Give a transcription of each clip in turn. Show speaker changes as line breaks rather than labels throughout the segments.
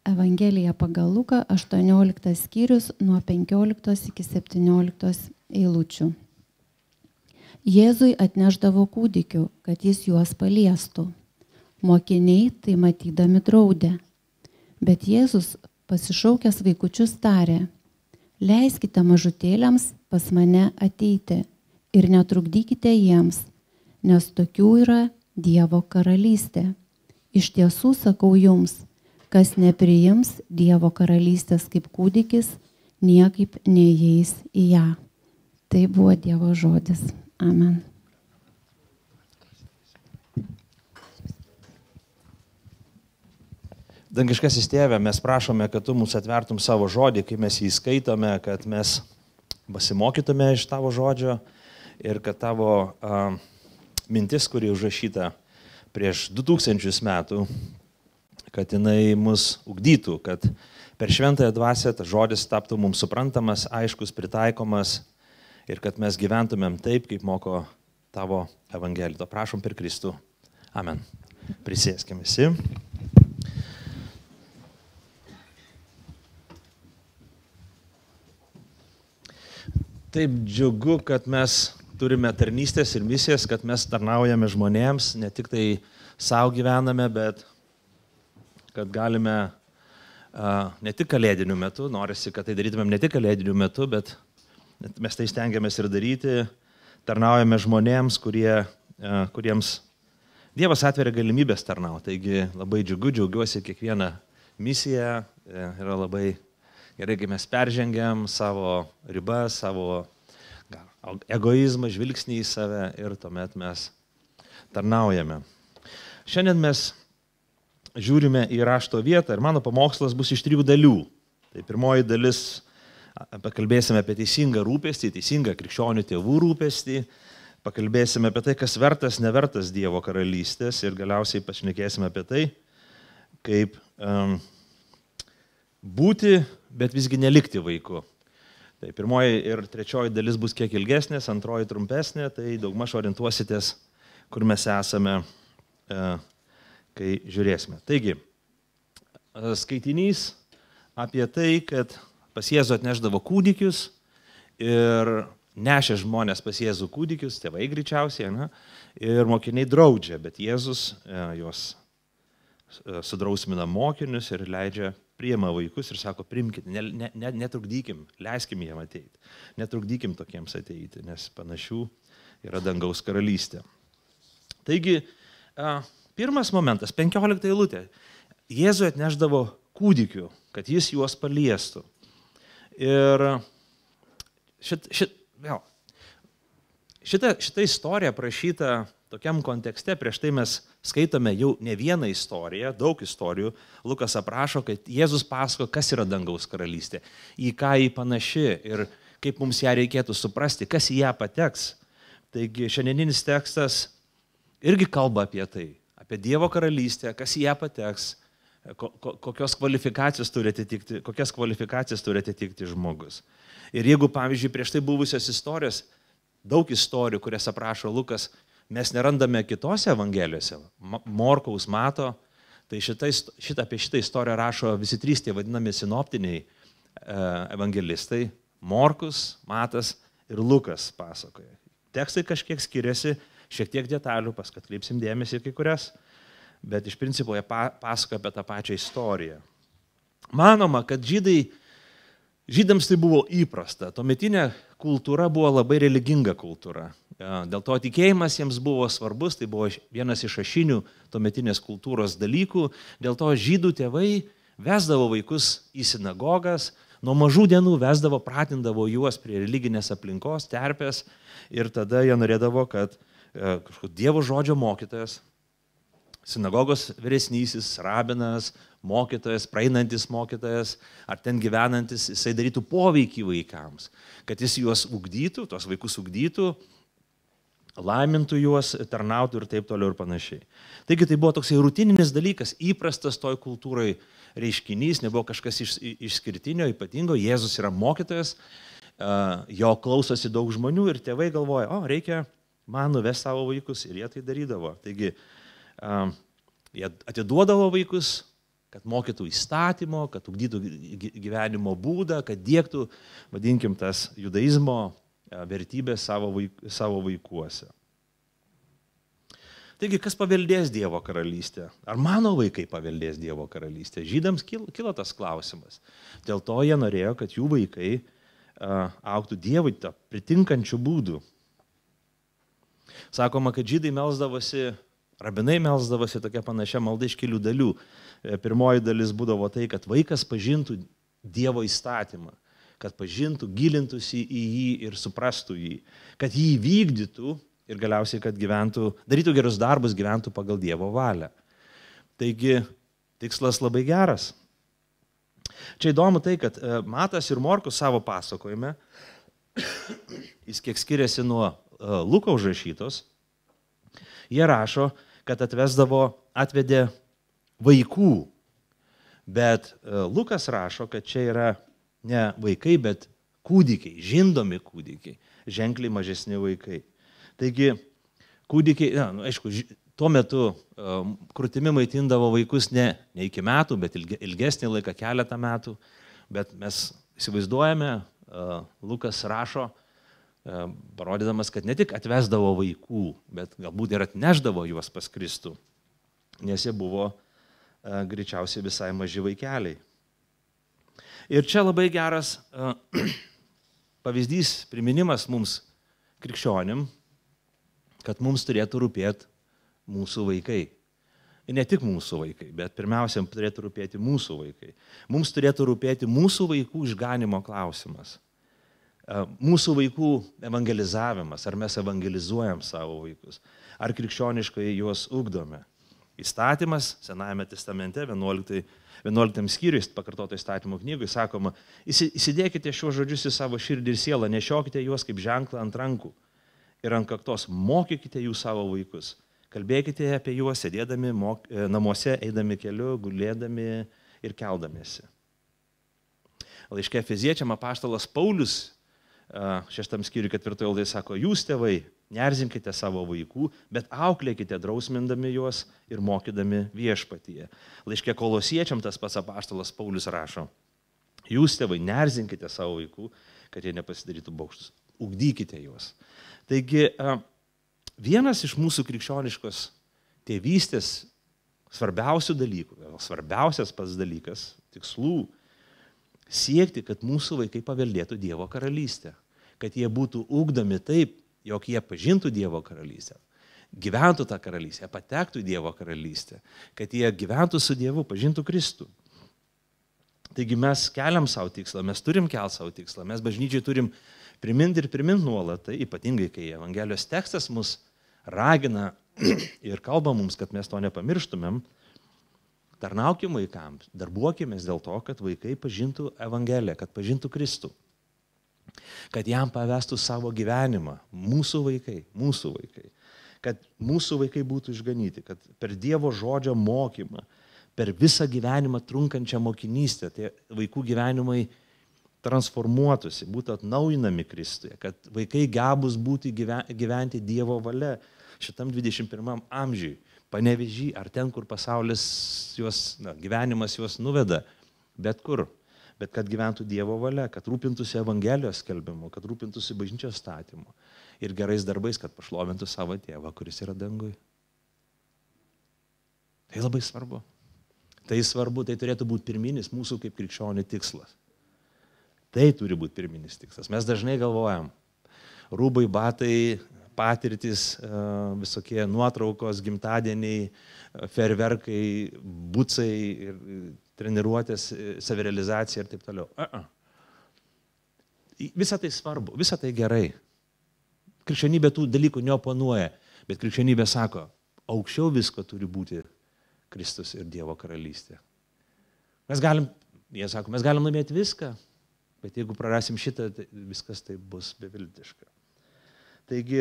Evangelija pagal Luką, 18 skyrius nuo 15 iki 17 eilučių. Jėzui atnešdavo kūdikių, kad jis juos paliestų. Mokiniai tai matydami draudė. Bet Jėzus pasišaukęs vaikučius tarė: leiskite mažutėliams pas mane ateiti ir netrukdykite jiems, nes tokių yra Dievo karalystė. Iš tiesų sakau jums, kas nepriims Dievo karalystės kaip kūdikis, niekaip neįeis į ją. Tai buvo Dievo žodis. Amen.
Dangiškasis Tėve, mes prašome, kad Tu mums atvertum savo žodį, kai mes jį skaitome, kad mes pasimokytume iš Tavo žodžio ir kad Tavo mintis, kuri užrašyta prieš 2000 metų, kad jinai mus ugdytų, kad per šventąją dvasią tas žodis taptų mums suprantamas, aiškus, pritaikomas ir kad mes gyventumėm taip, kaip moko Tavo Evangelija. To prašom per Kristų. Amen. Prisėskime visi. Taip džiugu, kad mes turime tarnystės ir misijas, kad mes tarnaujame žmonėms, ne tik tai savo gyvename, bet kad galime ne tik kalėdiniu metu, norisi, kad tai darytumėm ne tik kalėdiniu metu, bet mes tai stengiamės ir daryti, tarnaujame žmonėms, kuriems Dievas atveria galimybės tarnauti. Taigi labai džiaugiuosi kiekvieną misiją, yra labai gerai, kai mes peržengiam savo ribas, savo egoizmą, žvilgsnį į save ir tuomet mes tarnaujame. Šiandien mes žiūrime į rašto vietą ir mano pamokslas bus iš 3 dalių. Tai pirmoji dalis, pakalbėsime apie teisingą rūpestį, teisingą krikščionių tėvų rūpestį, pakalbėsime apie tai, kas vertas, nevertas Dievo karalystės ir galiausiai pašnekėsime apie tai, kaip būti, bet visgi nelikti vaiku. Tai pirmoji ir trečioji dalis bus kiek ilgesnės, antroji trumpesnė, tai daugmaž orientuositės, kur mes esame, kai žiūrėsime. Taigi, skaitinys apie tai, kad pas Jėzų atnešdavo kūdikius ir nešė žmonės pas Jėzų kūdikius, tėvai greičiausiai, ir mokiniai draudžia, bet Jėzus juos sudrausmina mokinius ir leidžia, priima vaikus ir sako, priimkite, netrukdykim, leiskim jiem ateiti, netrukdykim tokiems ateiti, nes panašių yra dangaus karalystė. Taigi, pirmas momentas, 15 eilutė. Jėzui atnešdavo kūdikių, kad jis juos paliestų. Ir šita istorija prašyta tokiam kontekste, prieš tai mes skaitome jau ne vieną istoriją, daug istorijų. Lukas aprašo, kad Jėzus pasako, kas yra dangaus karalystė, į ką jį panaši ir kaip mums ją reikėtų suprasti, kas į ją pateks. Taigi šiandieninis tekstas irgi kalba apie tai, apie Dievo karalystę, kas į ją pateks, kokias kvalifikacijos turi atitikti žmogus. Ir jeigu, pavyzdžiui, prieš tai buvusios istorijos, daug istorijų, kurias aprašo Lukas, mes nerandame kitose evangelijose, Morkaus, Mato, tai apie šitą istoriją rašo visi 3 tie vadinami sinoptiniai evangelistai, Morkus, Matas ir Lukas pasakoja. Tekstai kažkiek skiriasi, šiek tiek detalių, paskui atkreipsim dėmesį kai kurias, bet iš principo jie pasakoja apie tą pačią istoriją. Manoma, kad žydams tai buvo įprasta, tuometinė kultūra buvo labai religinga kultūra. Dėl to tikėjimas jiems buvo svarbus, tai buvo vienas iš ašinių tuometinės kultūros dalykų. Dėl to žydų tėvai vesdavo vaikus į sinagogas, nuo mažų dienų vesdavo, pratindavo juos prie religinės aplinkos, terpės ir tada jie norėdavo, kad Dievo žodžio mokytojas, sinagogos vyresnysis, rabinas, mokytojas, praeinantis mokytojas, ar ten gyvenantis, jisai darytų poveikį vaikams, kad jis juos ugdytų, tos vaikus ugdytų, laimintų juos, tarnautų ir taip toliau ir panašiai. Taigi tai buvo toksai rutininis dalykas, įprastas toj kultūrai reiškinys, nebuvo kažkas išskirtinio, ypatingo, Jėzus yra mokytojas, jo klausosi daug žmonių ir tėvai galvoja, reikia man nuvesti savo vaikus ir jie tai darydavo. Taigi jie atiduodavo vaikus kad mokytų įstatymo, kad ugdytų gyvenimo būdą, kad dėktų, vadinkim, tas judaizmo vertybės savo vaikuose. Taigi, kas paveldės Dievo karalystę? Ar mano vaikai paveldės Dievo karalystę? Žydams kilo tas klausimas. Dėl to jie norėjo, kad jų vaikai augtų Dievui tą pritinkančių būdų. Sakoma, kad žydai melsdavosi, rabinai melsdavosi tokia panašia malda iš kelių dalių. Pirmoji dalis būdavo tai, kad vaikas pažintų Dievo įstatymą, kad pažintų, gilintųsi į jį ir suprastų jį, kad jį vykdytų ir galiausiai, kad gyventų, darytų gerus darbus, gyventų pagal Dievo valią. Taigi, tikslas labai geras. Čia įdomu tai, kad Matas ir Morkus savo pasakojime, jis kiek skiriasi nuo Luko užrašytos, jie rašo, kad atvedė vaikų, bet Lukas rašo, kad čia yra ne vaikai, bet kūdikiai, žindomi kūdikiai, ženkliai mažesni vaikai. Taigi, kūdikiai, aišku, tuo metu krūtimi maitindavo vaikus ne iki metų, bet ilgesnį laiką, keletą metų, bet mes įsivaizduojame, Lukas rašo, parodydamas, kad ne tik atvesdavo vaikų, bet galbūt ir atneždavo juos pas Kristų, nes jie buvo greičiausiai visai maži vaikeliai. Ir čia labai geras pavyzdys, priminimas mums krikščionim, kad mums turėtų rūpėti mūsų vaikai. Ir ne tik mūsų vaikai, bet pirmiausia, turėtų rūpėti mūsų vaikai. Mums turėtų rūpėti mūsų vaikų išganimo klausimas. Mūsų vaikų evangelizavimas, ar mes evangelizuojam savo vaikus, ar krikščioniškai juos ugdome. Įstatymas Senajame testamente, 11 skyriui, pakartoto įstatymo knygui, sakoma, įsidėkite šiuos žodžius į savo širdį ir sielą, nešiokite juos kaip ženklą ant rankų ir ant kaktos, mokykite jų savo vaikus, kalbėkite apie juos, sėdėdami namuose, eidami keliu, gulėdami ir keldamiesi. Laiške Efeziečiam apaštalas Paulius 6 skyriui 4 eilutėje sako, jūs tėvai, neerzinkite savo vaikų, bet auklėkite drausmindami juos ir mokydami viešpatyje. Laiške Kolosiečiam tas pats apaštalas Paulius rašo, jūs tėvai, neerzinkite savo vaikų, kad jie nepasidarytų baukštus, ugdykite juos. Taigi, vienas iš mūsų krikščioniškos tėvystės svarbiausių dalykų, svarbiausias pats dalykas, tikslų, siekti, kad mūsų vaikai paveldėtų Dievo karalystę, kad jie būtų ugdomi taip, jog jie pažintų Dievo karalystę, gyventų tą karalystę, patektų į Dievo karalystę, kad jie gyventų su Dievu, pažintų Kristų. Taigi mes keliam savo tikslą, mes turim kelti savo tikslą, mes bažnyčiai turim priminti ir priminti nuolat, tai ypatingai, kai Evangelijos tekstas mus ragina ir kalba mums, kad mes to nepamirštumėm, tarnaukim vaikams, darbuokimės dėl to, kad vaikai pažintų Evangeliją, kad pažintų Kristų, kad jam pavestų savo gyvenimą, mūsų vaikai, kad mūsų vaikai būtų išganyti, kad per Dievo žodžio mokymą, per visą gyvenimą trunkančią mokinystę, tie vaikų gyvenimai transformuotųsi, būtų atnaujinami Kristuje, kad vaikai gebūs būti gyventi Dievo valia šitam 21 amžiui. Panevėžy, ar ten, kur pasaulis gyvenimas juos nuveda, bet kur, bet kad gyventų Dievo valia, kad rūpintųsi Evangelijos skelbimu, kad rūpintųsi bažnyčios statymu ir gerais darbais, kad pašlovintų savo tėvą, kuris yra dangui. Tai labai svarbu. Tai svarbu, tai turėtų būti pirminis mūsų kaip krikščionių tikslas. Tai turi būti pirminis tikslas. Mes dažnai galvojam, rūbai, batai, patirtis, visokie nuotraukos, gimtadieniai, fejerverkai, bucai, treniruotės, savirealizacija ir taip toliau. Visa tai svarbu, visa tai gerai. Krikščionybė tų dalykų neoponuoja, bet krikščionybė sako, aukščiau visko turi būti Kristus ir Dievo karalystė. Jie sako, mes galim laimėti viską, bet jeigu prarasim šitą, tai viskas tai bus beviltiška. Taigi,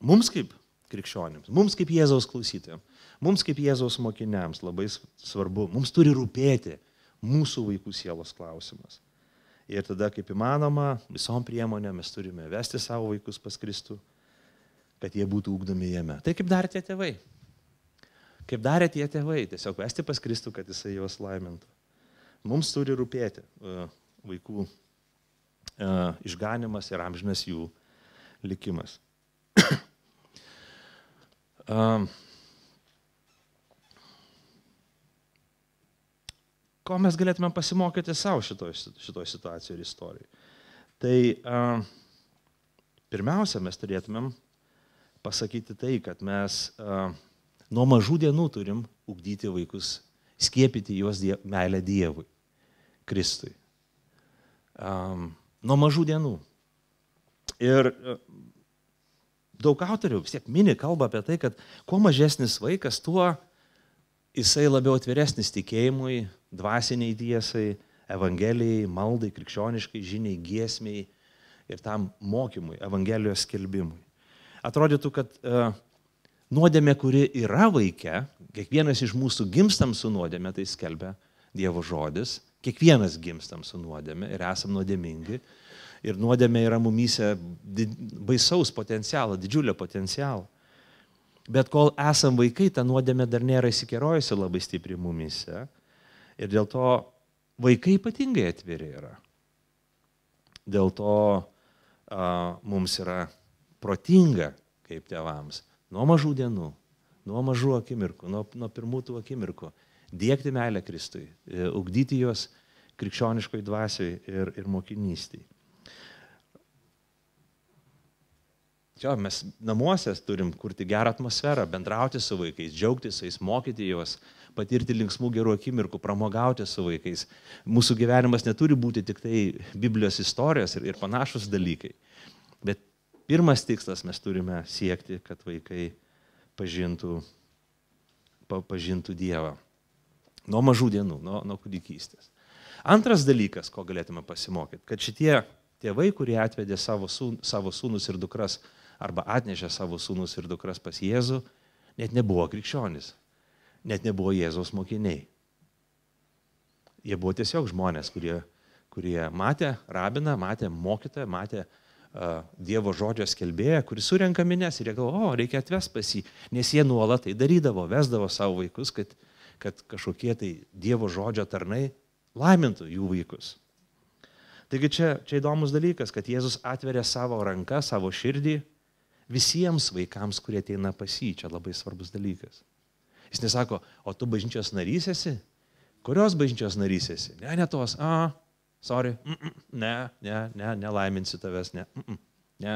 mums kaip krikščionims, mums kaip Jėzaus klausytojams, mums kaip Jėzaus mokiniams labai svarbu, mums turi rūpėti mūsų vaikų sielos klausimas. Ir tada, kaip įmanoma, visom priemonėm mes turime vesti savo vaikus pas Kristų, kad jie būtų ugdomi jame. Tai kaip darė tie tėvai. Kaip darė tie tėvai, tiesiog vesti pas Kristų, kad jisai juos laimintų. Mums turi rūpėti vaikų išganimas ir amžinas jų likimas. Ko mes galėtume pasimokyti savo šitoj situacijoje ir istorijoje? Tai pirmiausia, mes turėtumėm pasakyti tai, kad mes nuo mažų dienų turim ugdyti vaikus, skiepyti juos meilę Dievui, Kristui. Nuo mažų dienų. Ir daug autorių vis tiek mini kalba apie tai, kad kuo mažesnis vaikas, tuo jisai labiau atviresnis tikėjimui, dvasiniai tiesai, evangelijai, maldai, krikščioniškai žiniai, giesmiai ir tam mokymui, evangelijos skelbimui. Atrodytų, kad nuodėmė, kuri yra vaike, kiekvienas iš mūsų gimstam su nuodėmė, tai skelbia Dievo žodis, kiekvienas gimstam su nuodėmė ir esam nuodėmingi. Ir nuodėmė yra mumyse baisaus potencialo, didžiulio potencialo. Bet kol esam vaikai, ta nuodėmė dar nėra įsikerojusi labai stipriai mumyse. Ir dėl to vaikai ypatingai atviri yra. Dėl to mums yra protinga, kaip tėvams, nuo mažų dienų, nuo mažų akimirkų, nuo pirmų tų akimirkų, diegti meilę Kristui, ugdyti juos krikščioniškoj dvasioj ir mokinystėj. Čia mes namuose turim kurti gerą atmosferą, bendrauti su vaikais, džiaugtis su jais, mokyti juos, patirti linksmų gerų akimirkų, pramogauti su vaikais. Mūsų gyvenimas neturi būti tik tai Biblijos istorijos ir panašus dalykai. Bet pirmas tikslas mes turime siekti, kad vaikai pažintų Dievą. Nuo mažų dienų, nuo kūdikystės. Antras dalykas, ko galėtume pasimokyti, kad šitie tėvai, kurie atvedė savo sūnus ir dukras, arba atnešė savo sūnus ir dukras pas Jėzų, net nebuvo krikščionys, net nebuvo Jėzaus mokiniai. Jie buvo tiesiog žmonės, kurie matė rabiną, matė mokytoją, matė Dievo žodžio skelbėją, kuris surenka mines ir jie galvo, reikia atvest pas jį, nes jie nuolat tai darydavo, vesdavo savo vaikus, kad kažkokie tai Dievo žodžio tarnai laimintų jų vaikus. Taigi čia įdomus dalykas, kad Jėzus atveria savo ranką, savo širdį visiems vaikams, kurie ateina pas jį. Čia labai svarbus dalykas. Jis nesako, o tu bažnyčios narys esi? Kurios bažnyčios narys esi? Ne tos, sorry, nelaiminsiu tavęs, ne.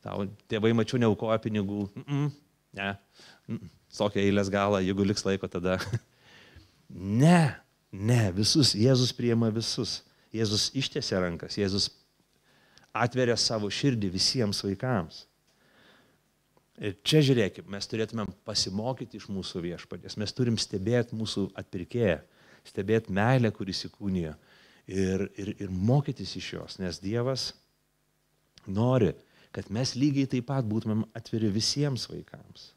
Tau tėvai mačiau neaukoja pinigų, ne. Tokia eilės galą, jeigu liks laiko tada. Ne, visus, Jėzus priima visus. Jėzus ištiesia rankas, Jėzus atveria savo širdį visiems vaikams. Ir čia žiūrėkime, mes turėtumėm pasimokyti iš mūsų viešpaties, mes turim stebėti mūsų atpirkėją, stebėti meilę, kuris įkūnijo ir mokytis iš jos, nes Dievas nori, kad mes lygiai taip pat būtumėm atviri visiems vaikams.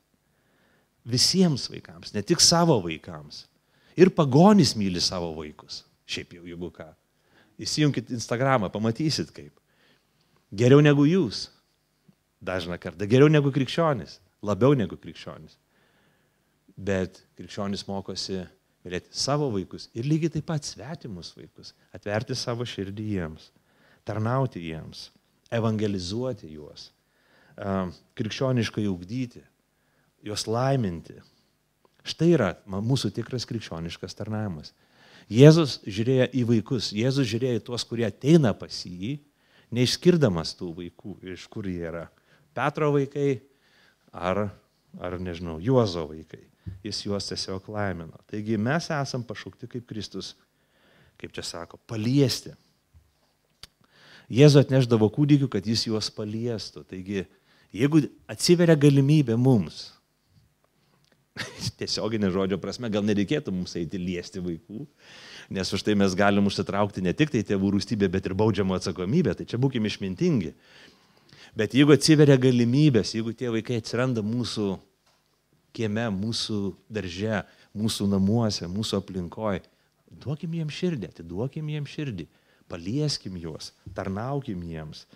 Visiems vaikams, ne tik savo vaikams. Ir pagonys myli savo vaikus, šiaip jau, jeigu ką. Įsijunkit Instagramą, pamatysit kaip. Geriau negu jūs. Dažną kartą. Geriau negu krikščionis. Labiau negu krikščionis. Bet krikščionis mokosi mylėti savo vaikus ir lygiai taip pat svetimus vaikus. Atverti savo širdį jiems. Tarnauti jiems. Evangelizuoti juos. Krikščioniškai ugdyti. Juos laiminti. Štai yra mūsų tikras krikščioniškas tarnavimas. Jėzus žiūrėjo į vaikus, Jėzus žiūrėjo į tuos, kurie ateina pas jį, neišskirdamas tų vaikų, iš kur jie yra. Petro vaikai ar nežinau, Juozo vaikai. Jis juos tiesiog laimino. Taigi mes esam pašaukti kaip Kristus, kaip čia sako, paliesti. Jėzus atnešdavo kūdikių, kad jis juos paliestų. Taigi, jeigu atsiveria galimybė mums, tiesioginė žodžio prasme, gal nereikėtų mums eiti liesti vaikų, nes už tai mes galim užsitraukti ne tik tai tėvų rūstybę, bet ir baudžiamą atsakomybę, tai čia būkime išmintingi. Bet jeigu atsiveria galimybės, jeigu tie vaikai atsiranda mūsų kieme, mūsų darže, mūsų namuose, mūsų aplinkoje, duokim jiems širdį, atiduokim jiems širdį, palieskim juos, tarnaukim jiems,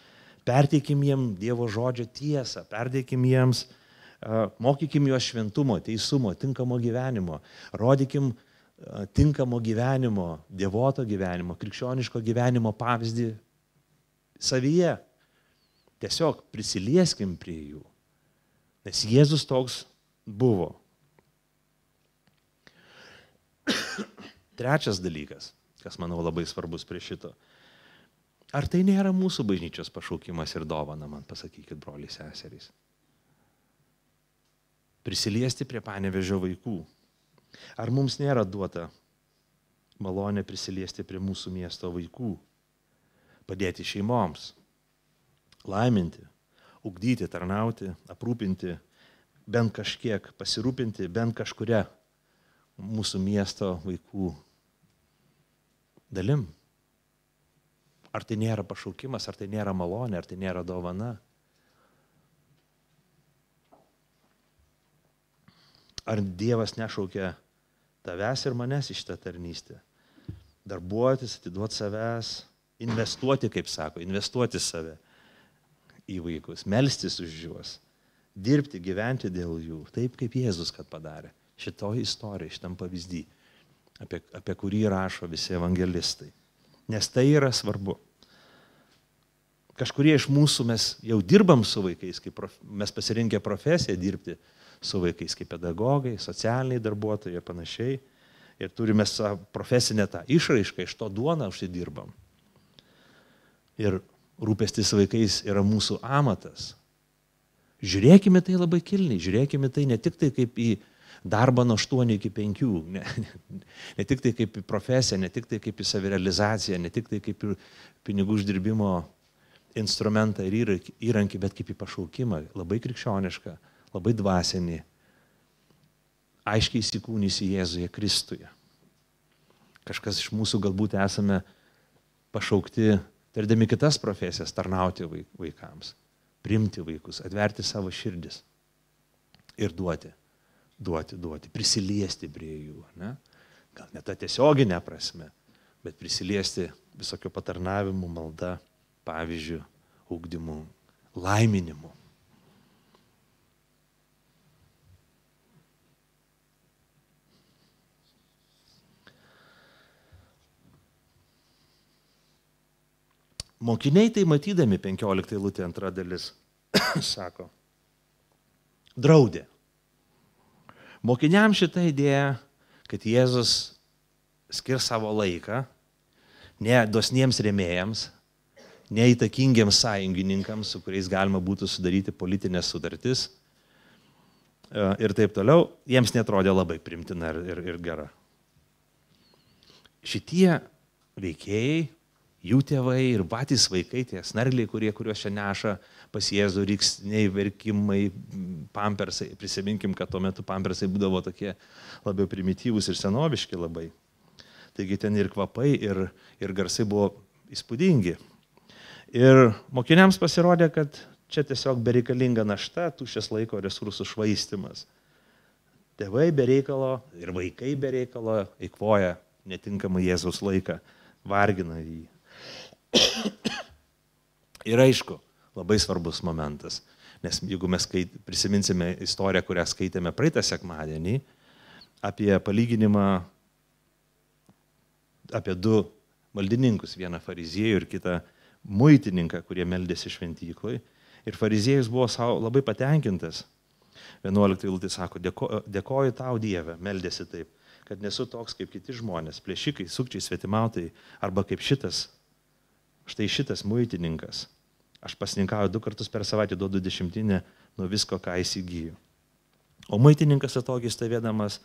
perteikim jiems Dievo žodžio tiesą, perteikim jiems mokykim juos šventumo, teisumo, tinkamo gyvenimo, rodykim tinkamo gyvenimo, dievoto gyvenimo, krikščioniško gyvenimo pavyzdį savyje. Tiesiog prisilieskim prie jų, nes Jėzus toks buvo. Trečias dalykas, kas manau labai svarbus prie šito. Ar tai nėra mūsų bažnyčios pašaukimas ir dovana, man pasakykit, broliai seserys? Prisiliesti prie Panevėžio vaikų. Ar mums nėra duota malonė prisiliesti prie mūsų miesto vaikų, padėti šeimoms, laiminti, ugdyti, tarnauti, aprūpinti, bent kažkiek pasirūpinti, bent kažkuria mūsų miesto vaikų dalim? Ar tai nėra pašaukimas, ar tai nėra malonė, ar tai nėra dovana? Ar Dievas nešaukia tavęs ir manęs į šitą tarnystę? Darbuotis, atiduoti savęs, investuoti, kaip sako, investuoti save į vaikus, melstis už juos, dirbti, gyventi dėl jų, taip kaip Jėzus kad padarė. Šitoj istorijai, šitam pavyzdį, apie kurį rašo visi evangelistai. Nes tai yra svarbu. Kažkurie iš mūsų mes jau dirbam su vaikais, mes pasirinkę profesiją dirbti su vaikais kaip pedagogai, socialiniai darbuotojai ir panašiai. Ir turime profesinę tą išraišką, iš to duoną užsidirbam. Ir rūpestis vaikais yra mūsų amatas. Žiūrėkime tai labai kilniai, žiūrėkime tai ne tik tai kaip į darbą nuo 8 iki 5, ne tik tai kaip į profesiją, ne tik tai kaip į savirealizaciją, ne tik tai kaip į pinigų uždirbimo instrumentą ir įrankį, bet kaip į pašaukimą, labai krikščionišką, labai dvasinį, aiškiai įsikūnysį Jėzuje Kristuje. Kažkas iš mūsų galbūt esame pašaukti, tardami kitas profesijas, tarnauti vaikams, priimti vaikus, atverti savo širdis ir duoti, prisiliesti prie jų. Ne? Gal ne ta tiesioginė prasme, bet prisiliesti visokio patarnavimu, malda, pavyzdžių, ugdymu, laiminimu. Mokiniai tai matydami 15 eilutė 2 dalis, sako, draudė. Mokiniam šitą idėją, kad Jėzus skirs savo laiką ne dosniems rėmėjams, ne įtakingiems sąjungininkams, su kuriais galima būtų sudaryti politinės sutartis ir taip toliau, jiems netrodė labai primtina ir gera. Šitie veikėjai, jų tėvai ir patys vaikai, tie snargliai, kuriuos čia neša pas Jėzų, rykstiniai, verkimai, pampersai. Prisiminkim, kad tuo metu pampersai būdavo tokie labiau primityvūs ir senoviški labai. Taigi ten ir kvapai, ir garsai buvo įspūdingi. Ir mokiniams pasirodė, kad čia tiesiog bereikalinga našta, tuščias laiko resursų švaistimas. Tėvai bereikalo ir vaikai bereikalo eikvoja netinkamą Jėzaus laiką, vargina jį. Ir aišku, labai svarbus momentas, nes jeigu mes prisiminsime istoriją, kurią skaitėme praeitą sekmadienį, apie palyginimą apie 2 maldininkus, vieną fariziejų ir kitą muitininką, kurie meldėsi šventykloj. Ir fariziejus buvo savo labai patenkintas. 11 eilutė sako, dėkoju tau Dieve, meldėsi taip, kad nesu toks kaip kiti žmonės, plėšikai, sukčiai, svetimautojai, arba kaip šitas, štai šitas muitininkas. Aš pasninkauju 2 kartus per savaitę, duodu 10 nuo visko, ką įsigyju. O muitininkas atogiai stovėdamas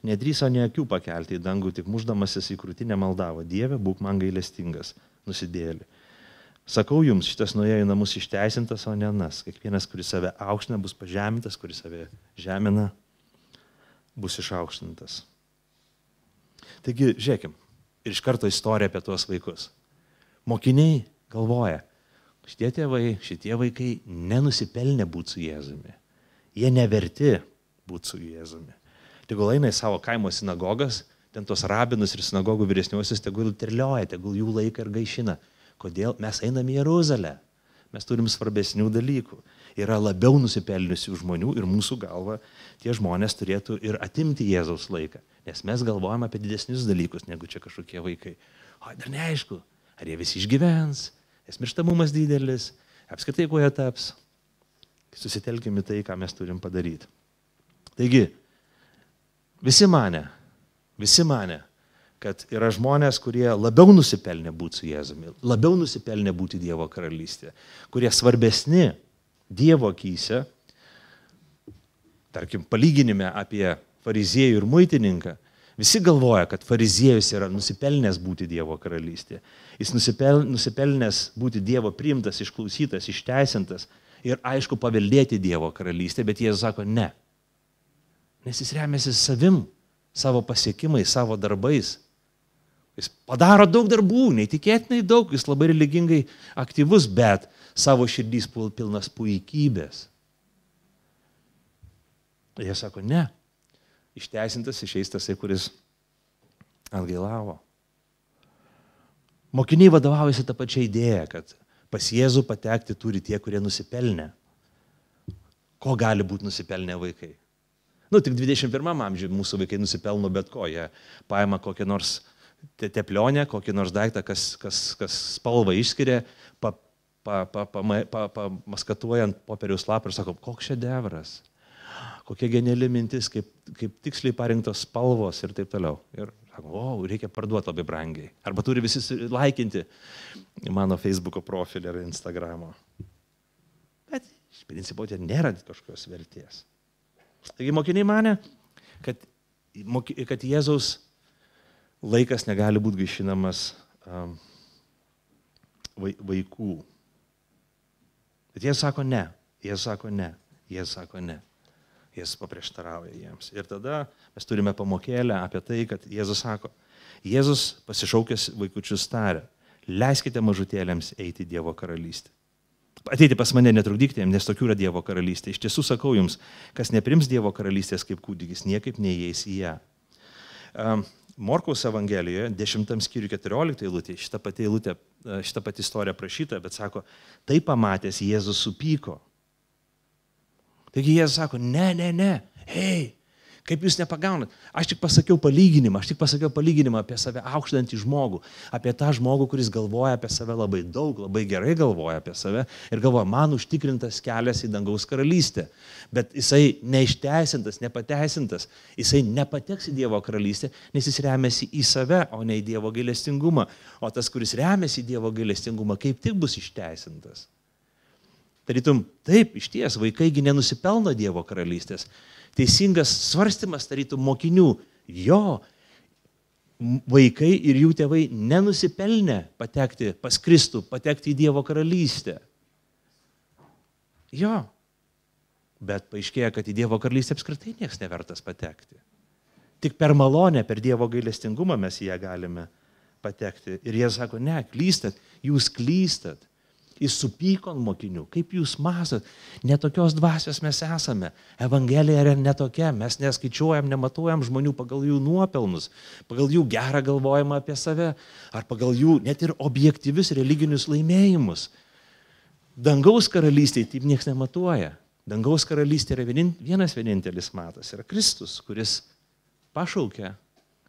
nedrįso nė akių pakelti į dangų, tik muždamasis į krūtinę maldavo, Dieve, būk man gailestingas, nusidėli. Sakau jums, šitas nuėjo į namus išteisintas, o ne anas. Kiekvienas, kuris save aukština, bus pažemintas, kuris save žemina, bus išaukštintas. Taigi, žiūrėkim, ir iš karto istorija apie tuos vaikus. Mokiniai galvoja, šitie vaikai nenusipelnė būti su Jėzumi. Jie neverti būti su Jėzumi. Tegul eina į savo kaimo sinagogas, ten tos rabinus ir sinagogų vyresniuosius, tegul terlioja, tegul jų laiką ir gaišina. Kodėl? Mes einame į Jeruzalę. mes turim svarbesnių dalykų. Yra labiau nusipelniusių žmonių ir mūsų galva tie žmonės turėtų ir atimti Jėzaus laiką. Nes mes galvojame apie didesnius dalykus, negu čia kažkokie vaikai. O dar neaišku, ar jie visi išgyvens, nes mirštamumas didelis, apskritai kuo jie taps. Susitelkime tai, ką mes turim padaryti. Taigi, visi mane, kad yra žmonės, kurie labiau nusipelnė būti su Jėzumi, labiau nusipelnė būti Dievo karalystėje, kurie svarbesni Dievo akyse, tarkim, palyginime apie fariziejų ir muitininką, visi galvoja, kad fariziejus yra nusipelnęs būti Dievo karalystėje. Jis nusipelnęs būti Dievo priimtas, išklausytas, išteisintas ir aišku paveldėti Dievo karalystę, bet Jėzus sako ne. Nes jis remiasi savim, savo pasiekimais, savo darbais. Jis padaro daug darbų, neįtikėtinai daug, jis labai religingai aktyvus, bet savo širdys pilnas puikybės. Jie sako, ne, išteisintas išeis tasai, kuris atgailavo. Mokiniai vadovaujasi tą pačią idėją, kad pas Jėzų patekti turi tie, kurie nusipelnė. Ko gali būti nusipelnę vaikai? Tik 21 amžiuje mūsų vaikai nusipelno bet ko. Jie paima kokią nors teplionę, kokį nors daiktą, kas spalvą išskiria, maskatuojant popieriaus lapą ir sako, koks šedevras, kokia geniali mintis, kaip tiksliai parinktos spalvos ir taip toliau. Ir sako, reikia parduoti labai brangiai. Arba turi visi laikinti mano Facebook'o profilį ar Instagram'o. Bet iš principo tai nėra kažkokios vertės. Taigi mokiniai mane, kad Jėzaus laikas negali būti gaišinamas vaikų. Bet Jėzus sako ne, Jėzus sako ne, Jėzus sako ne. Jėzus paprieštarauja jiems. Ir tada mes turime pamokėlę apie tai, kad Jėzus sako, Jėzus pasišaukęs vaikučius tarė, leiskite mažutėlėms eiti į Dievo karalystę. Ateiti pas mane netrukdykite, nes tokių yra Dievo karalystė. Iš tiesų sakau jums, kas neprims Dievo karalystės kaip kūdikis, niekaip neįeis į ją. Morkaus Evangelijoje, 10 skyriuje 14 eilutė, šita pati istorija aprašyta, bet sako, tai pamatęs Jėzus supyko. Taigi Jėzus sako, ne, hei, kaip jūs nepagaunat? Aš tik pasakiau palyginimą apie save aukštantį žmogų, apie tą žmogų, kuris galvoja apie save labai daug, labai gerai galvoja apie save ir galvoja, man užtikrintas kelias į dangaus karalystę. Bet jisai neišteisintas, nepateisintas, jisai nepateks į Dievo karalystę, nes jis remiasi į save, o ne į Dievo gailestingumą. O tas, kuris remiasi į Dievo gailestingumą, kaip tik bus išteisintas. Tarytum, taip, išties, vaikaigi nenusipelno Dievo karalystės. Teisingas svarstymas, tarytum, mokinių, jo, vaikai ir jų tėvai nenusipelnė patekti pas Kristų, patekti į Dievo karalystę. Jo, bet paaiškėja, kad į Dievo karalystę apskritai niekas nevertas patekti. Tik per malonę, per Dievo gailestingumą mes į ją galime patekti. Ir jie sako, ne, klystat, jūs klystat. Jis supyko ant mokinių. Kaip jūs mąstot? Netokios dvasios mes esame. Evangelija yra netokia. Mes neskaičiuojam, nematuojam žmonių pagal jų nuopelnus, pagal jų gerą galvojimą apie save, ar pagal jų net ir objektyvius religinius laimėjimus. Dangaus karalystėje taip niekas nematuoja. Dangaus karalystė yra vienas vienintelis matas. Yra Kristus, kuris pašaukia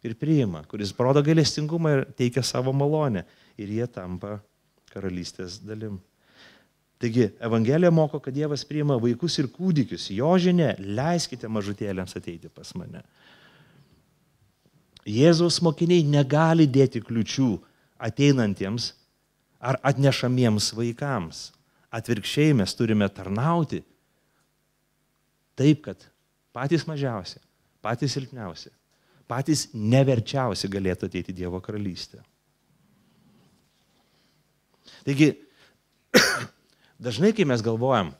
ir priima, kuris parodo gailestingumą ir teikia savo malonę. Ir jie tampa karalystės dalim. Taigi, Evangelija moko, kad Dievas priima vaikus ir kūdikius. Jo žinia, leiskite mažutėlėms ateiti pas mane. Jėzaus mokiniai negali dėti kliučių ateinantiems ar atnešamiems vaikams. Atvirkščiai mes turime tarnauti taip, kad patys mažiausi, patys silpniausi, patys neverčiausi galėtų ateiti į Dievo karalystę. Taigi, dažnai, kai mes galvojam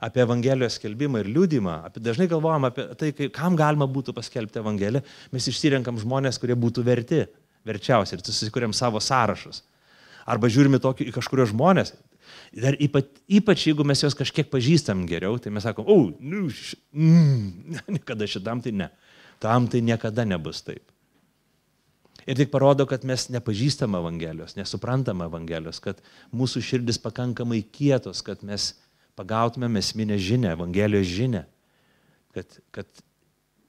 apie Evangelijos skelbimą ir liudymą, dažnai galvojam apie tai, kam galima būtų paskelbti Evangeliją, mes išsirenkam žmonės, kurie būtų verčiausi ir susikuriam savo sąrašus. Arba žiūrime į kažkurio žmonės, dar ypač jeigu mes juos kažkiek pažįstam geriau, tai mes sakom, niekada šitam tai ne, tam tai niekada nebus taip. Ir tik parodo, kad mes nepažįstam Evangelijos, nesuprantam Evangelijos, kad mūsų širdis pakankamai kietos, kad mes pagautumėm esminę žinią, Evangelijos žinią, kad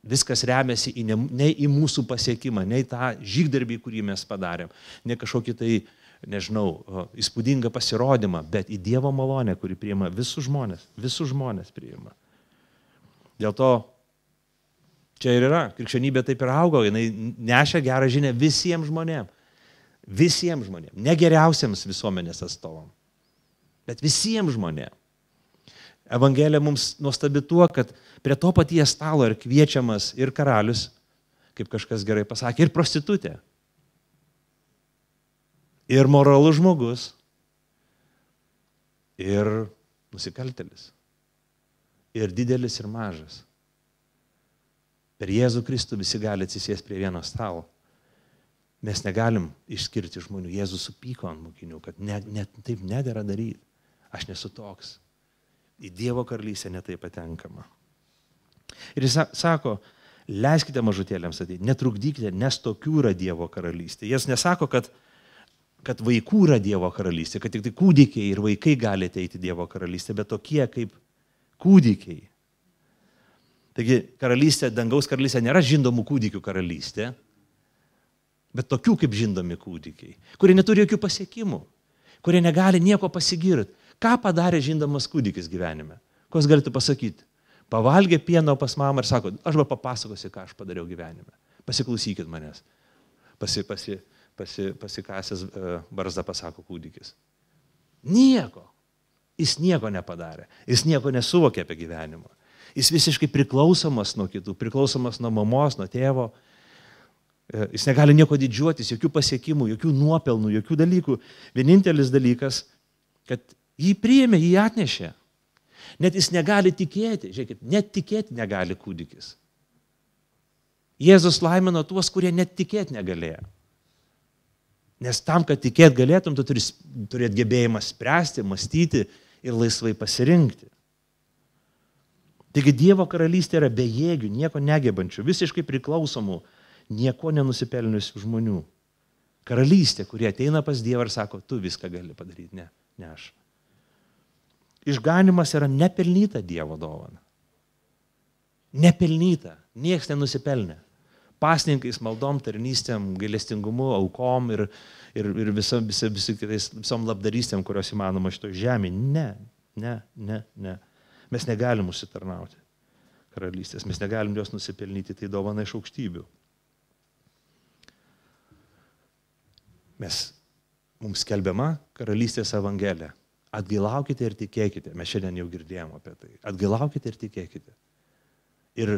viskas remiasi ne į mūsų pasiekimą, ne į tą žygdarbį, kurį mes padarėm, ne kažkokį tai, nežinau, įspūdingą pasirodymą, bet į Dievo malonę, kuri priima visus žmonės priima. Dėl to čia ir yra, krikščionybė taip ir augo, jinai nešia gerą žinią visiems žmonėms, ne geriausiams visuomenės atstovam, bet visiems žmonėms. Evangelija mums nuostabi tuo, kad prie to paties stalo ir kviečiamas ir karalius, kaip kažkas gerai pasakė, ir prostitutė, ir moralus žmogus, ir nusikaltėlis, ir didelis, ir mažas. Per Jėzų Kristų visi gali atsisėsti prie vieno stalo. Mes negalim išskirti žmonių. Jėzus supyko ant mokinių, kad taip nedera daryti. Aš nesu toks. Į Dievo karalystę netai patenkama. Ir jis sako, leiskite mažutėliams ateiti, netrukdykite, nes tokių yra Dievo karalystė. Jis nesako, kad vaikų yra Dievo karalystė, kad tik tai kūdikiai ir vaikai gali ateiti Dievo karalystę, bet tokie kaip kūdikiai. Taigi karalystė, dangaus karalystė nėra žindomų kūdikių karalystė, bet tokių kaip žindomi kūdikiai, kurie neturi jokių pasiekimų, kurie negali nieko pasigirti. Ką padarė žindamas kūdikis gyvenime? Ko jūs galite pasakyti? Pavalgė pieno pas mamą ir sako, aš papasakosiu, ką aš padariau gyvenime. Pasiklausykit manęs. Pasikasęs barzdą pasako kūdikis. Nieko. Jis nieko nepadarė. Jis nieko nesuvokė apie gyvenimą. Jis visiškai priklausomas nuo kitų, priklausomas nuo mamos, nuo tėvo. Jis negali nieko didžiuotis, jokių pasiekimų, jokių nuopelnų, jokių dalykų. Vienintelis dalykas, kad jį priėmė, jį atnešė. Net jis negali tikėti, žiūrėkit, net tikėti negali kūdikis. Jėzus laimino tuos, kurie net tikėti negalėjo. Nes tam, kad tikėti galėtum, tu turi turėti gebėjimą spręsti, mąstyti ir laisvai pasirinkti. Taigi Dievo karalystė yra bejėgių, nieko negebančių, visiškai priklausomų, nieko nenusipelniusių žmonių. Karalystė, kurie ateina pas Dievą ir sako, tu viską gali padaryti, ne aš. Išganimas yra nepelnyta Dievo dovana. Nepelnyta, nieks nenusipelnė. Pasninkais, maldom, tarnystėm, gailestingumu, aukom ir visom labdarystėm, kurios įmanoma šito žemėje. Ne. Mes negalim užsitarnauti karalystės, mes negalim jos nusipelnyti, tai dovana iš aukštybių. Mums skelbiama karalystės evangelija. Atgailaukite ir tikėkite. Mes šiandien jau girdėjome apie tai. Atgailaukite ir tikėkite. Ir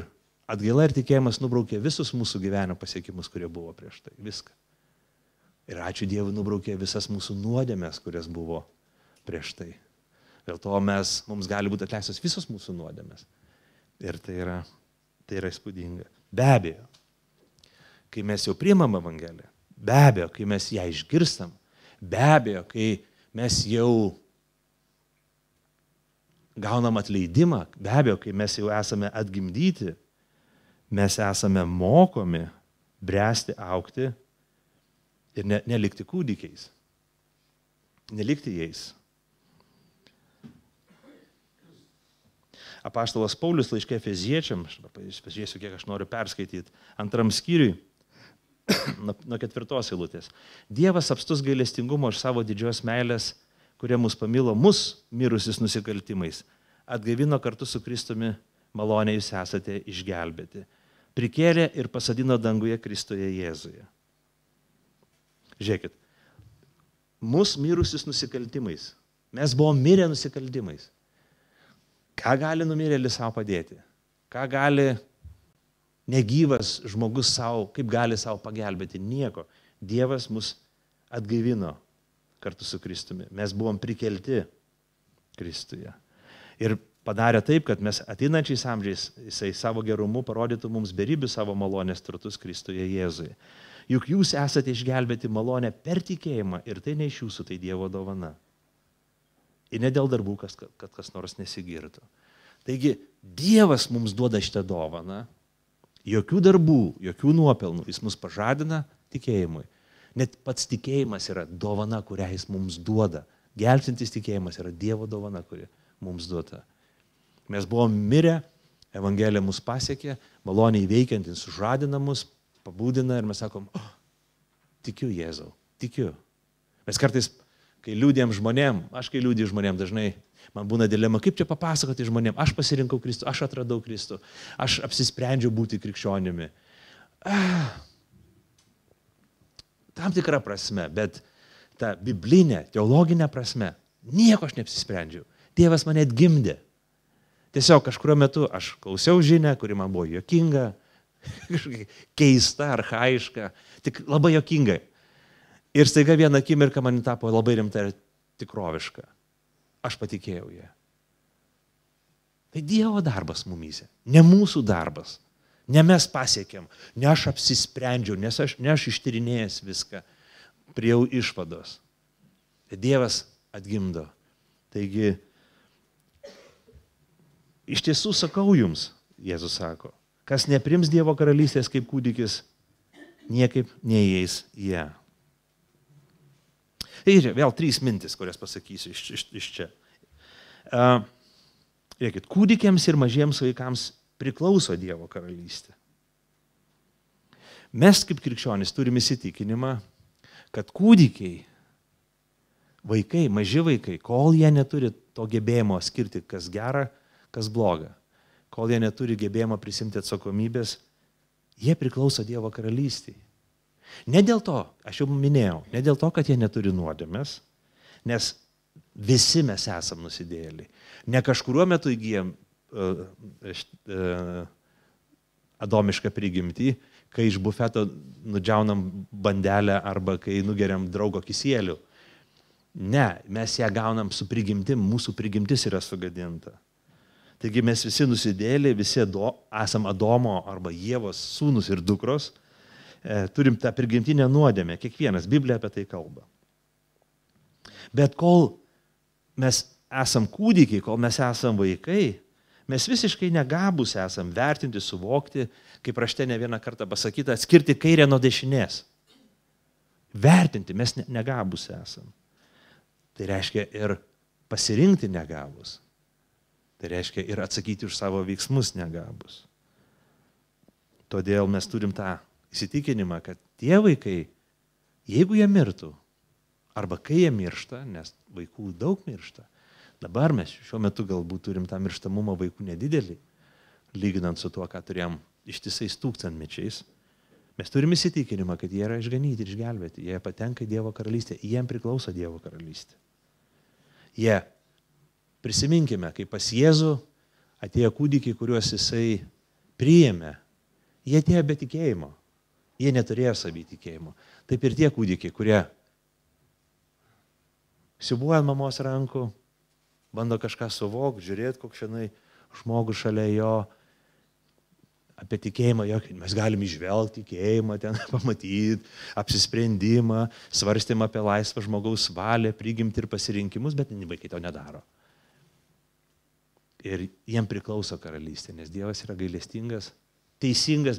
atgaila ir tikėjimas nubraukė visus mūsų gyvenimo pasiekimus, kurie buvo prieš tai. Viską. Ir ačiū Dievui nubraukė visas mūsų nuodėmės, kurias buvo prieš tai. Dėl to mums gali būti atleistos visos mūsų nuodėmės. Ir tai yra įspūdinga. Be abejo, kai mes jau priimam evangeliją, be abejo, kai mes ją išgirstam, be abejo, kai mes jau gaunam atleidimą, be abejo, kai mes jau esame atgimdyti, mes esame mokomi bręsti, augti ir nelikti kūdikiais. Nelikti jais. Apaštalas Paulius laiške Efeziečiam, pažiūrėsiu, kiek aš noriu perskaityti, 2 skyriui, nuo 4 eilutės. Dievas apstus gailestingumo iš savo didžios meilės, kurie mus pamilo, mus mirusius nusikaltimais, atgaivino kartu su Kristumi, malonę jūs esate išgelbėti. Prikėlė ir pasadino danguje Kristuje Jėzuje. Žiūrėkit, mus mirusius nusikaltimais. Mes buvom mirę nusikaltimais. Ką gali numirėlis savo padėti? Ką gali negyvas žmogus savo, kaip gali savo pagelbėti? Nieko. Dievas mus atgaivino kartu su Kristumi. Mes buvom prikelti Kristuje. Ir padarė taip, kad mes ateinančiais amžiais jisai savo gerumu parodytų mums beribių savo malonės turtus Kristuje Jėzuje. Juk jūs esate išgelbėti malonę per tikėjimą ir tai ne iš jūsų, tai Dievo dovana. Ir ne dėl darbų, kad kas nors nesigirtų. Taigi, Dievas mums duoda šitą dovaną, Jokių darbų, jokių nuopelnų. Jis mus pažadina tikėjimui. Net pats tikėjimas yra dovana, kurią jis mums duoda. Gelbstintis tikėjimas yra Dievo dovana, kuri mums duota. Mes buvom mirę, Evangelija mus pasiekė, maloniai veikiant, jis sužadina mus, pabūdina ir mes sakom, tikiu Jėzau, tikiu. Mes kartais, kai liūdėjom žmonėm, kai liūdėjau žmonėm dažnai, man būna dilema, kaip čia papasakoti žmonėm, aš pasirinkau Kristų, aš atradau Kristų, aš apsisprendžiau būti krikščionimi. Tam tikra prasme, bet ta biblinė, teologinė prasme, nieko aš neapsisprendžiau. Dievas mane atgimdė. Tiesiog kažkurio metu aš klausiau žinią, kuri man buvo juokinga, keista, archaiška, tik labai juokinga. Ir staiga vieną akimirką man tapo labai rimta ir tikroviška. Aš patikėjau ją. Tai Dievo darbas mumyse, ne mūsų darbas. Ne mes pasiekėm, ne aš apsisprendžiau, ne aš ištyrinėjęs viską, priejau išvados. Dievas atgimdo. Taigi, iš tiesų sakau jums, Jėzus sako, kas neprims Dievo karalystės kaip kūdikis, niekaip neįeis į ją. Ir vėl 3 mintis, kurias pasakysiu iš čia. Žiūrėkit, kūdikiams ir mažiems vaikams priklauso Dievo karalystė. Mes kaip krikščionys turime įsitikinimą, kad kūdikiai, vaikai, maži vaikai, kol jie neturi to gebėjimo skirti, kas gera, kas bloga, kol jie neturi gebėjimo prisimti atsakomybės, jie priklauso Dievo karalystei. Ne dėl to, aš jau minėjau, ne dėl to, kad jie neturi nuodėmės, nes visi mes esam nusidėjėliai. Ne kažkuriuo metu įgyjam adomišką prigimtį, kai iš bufeto nudžiaunam bandelę arba kai nugeriam draugo kisielių. Ne, mes ją gaunam su prigimtim, mūsų prigimtis yra sugadinta. Taigi mes visi nusidėjėliai, visi esam Adomo arba Ievos sūnus ir dukros, turim tą prigimtinę nuodėmę, kiekvienas, Biblija apie tai kalba. Bet kol mes esam kūdikiai, kol mes esam vaikai, mes visiškai negabūs esam vertinti, suvokti, kaip rašte ne vieną kartą pasakyta, atskirti kairę nuo dešinės. Vertinti mes negabūs esam. Tai reiškia ir pasirinkti negabūs. Tai reiškia ir atsakyti už savo veiksmus negabūs. Todėl mes turim tą įsitikinimą, kad tie vaikai, jeigu jie mirtų, arba kai jie miršta, nes vaikų daug miršta, dabar mes šiuo metu galbūt turim tą mirštamumą vaikų nedidelį, lyginant su tuo, ką turėjom ištisais tūkstantmečiais, mes turim įsitikinimą, kad jie yra išganyti ir išgelbėti, jie patenka į Dievo karalystę, jiem priklauso Dievo karalystė. Jie, prisiminkime, kai pas Jėzų atėjo kūdikiai, kuriuos jisai priėmė, jie atėjo be tikėjimo. Jie neturėjo savy tikėjimo. Taip ir tie kūdikiai, kurie siubuoja ant mamos rankų, bando kažką suvokti, žiūrėti, koks šiandien žmogus šalia jo, apie tikėjimą, mes galim išvelgti tikėjimą, ten pamatyti, apsisprendimą, svarstymą apie laisvą žmogaus valią, prigimtį ir pasirinkimus, bet vaikai to nedaro. Ir jiem priklauso karalystė, nes Dievas yra gailestingas, teisingas,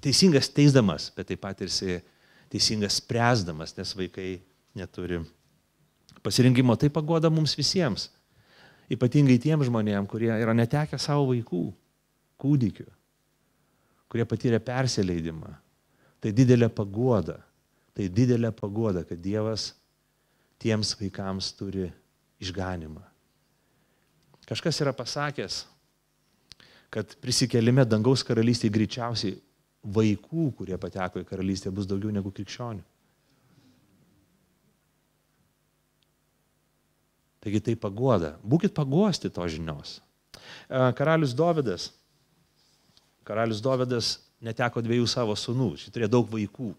teisingas teisdamas, bet taip pat ir teisingas spręsdamas, nes vaikai neturi pasirinkimo. Tai paguoda mums visiems, ypatingai tiem žmonėm, kurie yra netekę savo vaikų, kūdikių, kurie patyrė persileidimą. Tai didelė paguoda, kad Dievas tiems vaikams turi išganimą. Kažkas yra pasakęs, kad prisikėlime dangaus karalystėje greičiausiai vaikų, kurie pateko į karalystę, bus daugiau negu krikščionių. Taigi tai paguoda. Būkit paguosti to žinios. Karalius Dovydas neteko 2 savo sūnų, jis turėjo daug vaikų.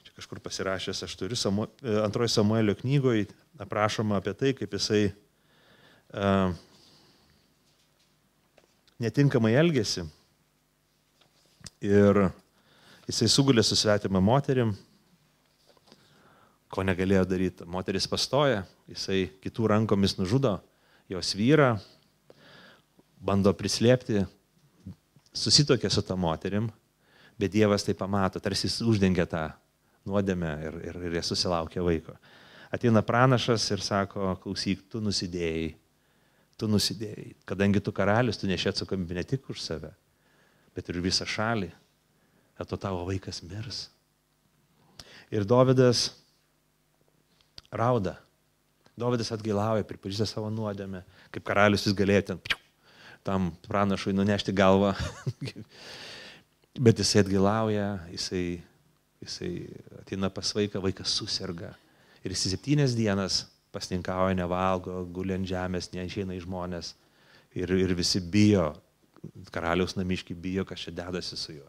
Čia kažkur pasirašęs aš turiu, 2 Samuelio knygoje aprašoma apie tai, kaip jisai netinkamai elgėsi ir jisai sugulė su svetima moterim, ko negalėjo daryti. Moteris pastoja, jisai kitų rankomis nužudo jos vyrą, bando prislėpti, susituokė su tą moterim, bet Dievas tai pamato, tarsi jis uždengia tą nuodėmę ir jie susilaukia vaiko. Ateina pranašas ir sako, klausyk, tu nusidėjai, kadangi tu karalius, tu neši atsakomybę ne tik už save, bet ir visą šalį, to tavo vaikas mirs. Ir Dovydas rauda. Dovydas atgailauja, pripažįsta savo nuodėmę, kaip karalius jis galėjo tam pranašui nunešti galvą. Bet jisai atgailauja, jisai ateina pas vaiką, vaikas suserga. Ir jis 7 dienas pasninkauja, nevalgo, guli ant žemės, neišeina į žmonės. Ir visi bijo, karaliaus namiškiai bijo, kas čia dedasi su juo.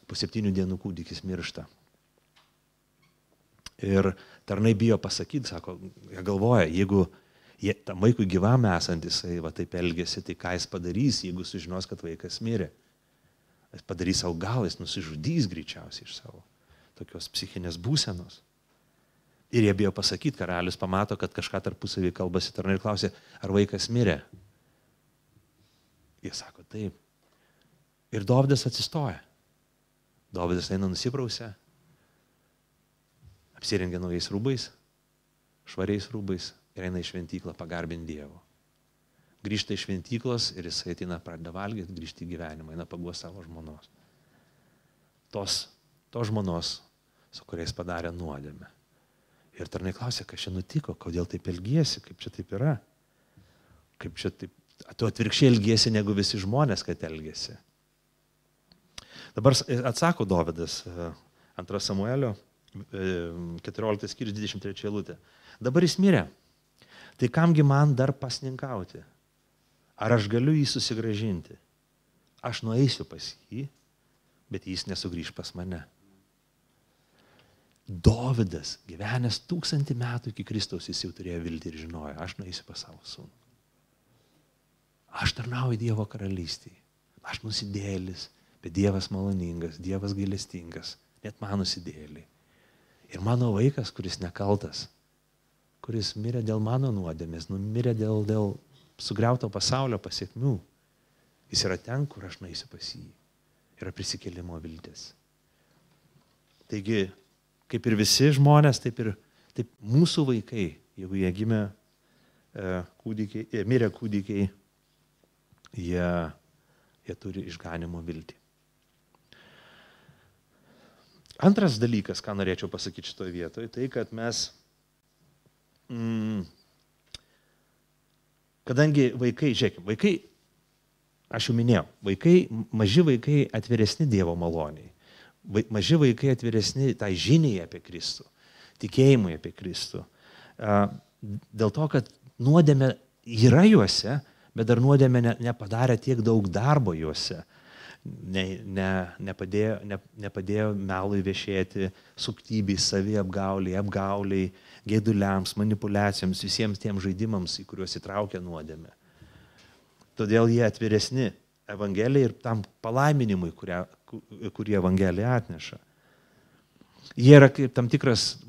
Po 7 dienų kūdikis miršta. Ir tarnai bijo pasakyti, sako, jie galvoja, jeigu tam vaikui gyvam esant jisai va taip elgėsi, tai ką jis padarys, jeigu sužinos, kad vaikas mirė. Jis padarys savo gal, jis nusižudys greičiausiai iš savo tokios psichinės būsenos. Ir jie bijo pasakyti, karalius pamato, kad kažką tarpusavį kalbasi, tarnai ir klausė, ar vaikas mirė. Jie sako, taip. Ir Dovydas atsistoja. Dovydas eina nusiprausia, apsirengia naujais rūbais, švariais rūbais ir eina į šventyklą pagarbinti Dievo. Grįžta iš šventyklos ir jisai ateina, pradeda valgyti, grįžti į gyvenimą, eina paguos savo žmonos. Tos žmonos, su kuriais padarė nuodėmę. Ir tarnai klausė, kas čia nutiko, kodėl taip elgiesi, kaip čia taip yra. Kaip čia taip, tu atvirkščiai elgiesi negu visi žmonės, kad elgiesi. Dabar atsako Dovydas, 2 Samuelio 14 skyrius 23 eilutė. Dabar jis mirė. Tai kamgi man dar pasninkauti? Ar aš galiu jį susigrąžinti? Aš nueisiu pas jį, bet jis nesugrįž pas mane. Dovydas, gyvenęs 1000 metų iki Kristaus, jis jau turėjo viltį ir žinojo, aš nueisiu pas savo sūnų. Aš tarnauju Dievo karalystėje. Aš nusidėlis, bet Dievas maloningas, Dievas gailestingas, net man nusidėliai. Ir mano vaikas, kuris nekaltas, kuris mirė dėl mano nuodėmės, mirė dėl sugriauto pasaulio pasiekmių, jis yra ten, kur aš nueisiu pas jį. Yra prisikėlimo viltis. Taigi, kaip ir visi žmonės, taip mūsų vaikai, jeigu jie gimė mirė kūdikiai, jie turi išganimo viltį. Antras dalykas, ką norėčiau pasakyti šitoje vietoje, tai kad mes, kadangi vaikai, žiūrėkime, vaikai, aš jau minėjau, maži vaikai atviresni Dievo maloniai, maži vaikai atviresni tai žiniai apie Kristų, tikėjimui apie Kristų. Dėl to, kad nuodėmė yra juose, bet dar nuodėmė nepadarė tiek daug darbo juose. Nepadėjo melui viešėti, suktybei, apgauliai, gėduliams, manipulacijoms, visiems tiem žaidimams, į kuriuos įtraukia nuodėmė. Todėl jie atviresni Evangelijai ir tam palaiminimui, kurį Evangelija atneša. Jie yra kaip tam tikras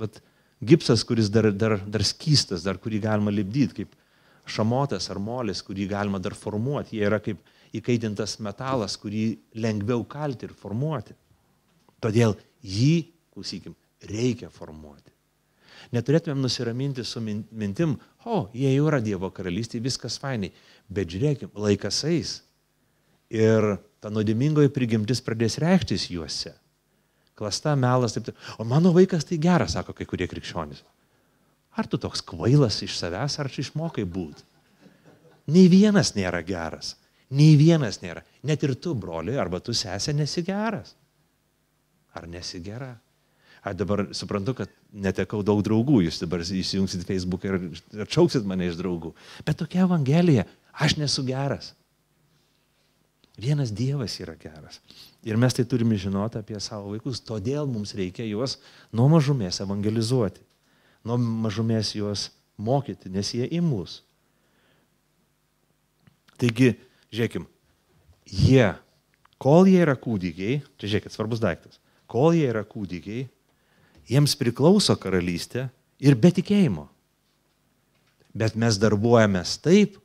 gipsas, kuris dar skystas, dar kurį galima lipdyti, kaip šamotas ar molis, kurį galima dar formuoti. Jie yra kaip įkaitintas metalas, kurį lengviau kalti ir formuoti. Todėl jį, klausykim, reikia formuoti. Neturėtumėm nusiraminti su mintim, jie jau yra Dievo karalystėje, viskas fainai, bet žiūrėkim, laikas eis ir ta nuodėmingoji prigimtis pradės reikštis juose. Klasta, melas, taip. O mano vaikas tai geras, sako kai kurie krikščionys. Ar tu toks kvailas iš savęs, ar čia išmokai būti? Nei vienas nėra geras. Nei vienas nėra. Net ir tu, broli, arba tu, sesė, nesi geras. Ar nesi gera? Aš dabar suprantu, kad netekau daug draugų. Jūs dabar įsijungsit Facebooką ir atšauksit mane iš draugų. Bet tokia Evangelija, aš nesu geras. Vienas Dievas yra geras. Ir mes tai turime žinoti apie savo vaikus. Todėl mums reikia juos nuo mažumės evangelizuoti. Nuo mažumės juos mokyti, nes jie imlūs. Taigi, žiūrėkim, kol jie yra kūdikiai, čia žiūrėkit, svarbus daiktas, kol jie yra kūdikiai, jiems priklauso karalystė ir be tikėjimo. Bet mes darbuojamės taip,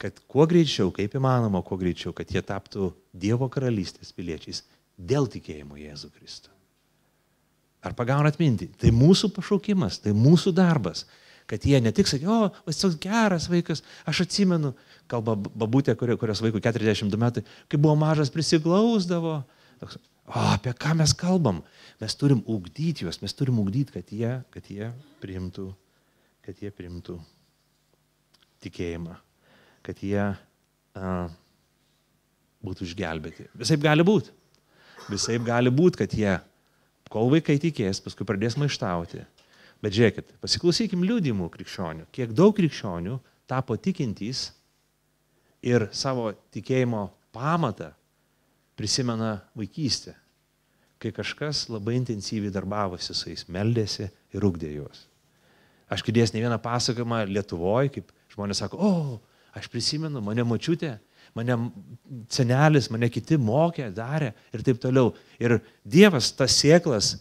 kad kuo greičiau, kaip įmanoma, kuo greičiau, kad jie taptų Dievo karalystės piliečiais dėl tikėjimo Jėzų Kristų. Ar pagaunat mintį? Tai mūsų pašaukimas, tai mūsų darbas, kad jie ne tik sakė, o, toks geras vaikas, aš atsimenu, kalba babutė, kurios vaikui 42 metai, kai buvo mažas prisiglausdavo. Toks, apie ką mes kalbam? Mes turim ugdyti juos, mes turim ugdyti, kad jie priimtų tikėjimą, kad jie būtų išgelbėti. Visaip gali būti. Visaip gali būti, kad jie, kol vaikai tikės, paskui pradės maištauti. Bet žiūrėkit, pasiklausykim liudijimų krikščionių. Kiek daug krikščionių tapo tikintys ir savo tikėjimo pamatą prisimena vaikystę, kai kažkas labai intensyviai darbavosi su jais, meldėsi ir ugdė juos. Aš girdėjęs ne vieną pasakojimą Lietuvoje, kaip žmonės sako, aš prisimenu, mane močiutė, mane senelis, mane kiti mokė, darė ir taip toliau. Ir Dievas tas sėklas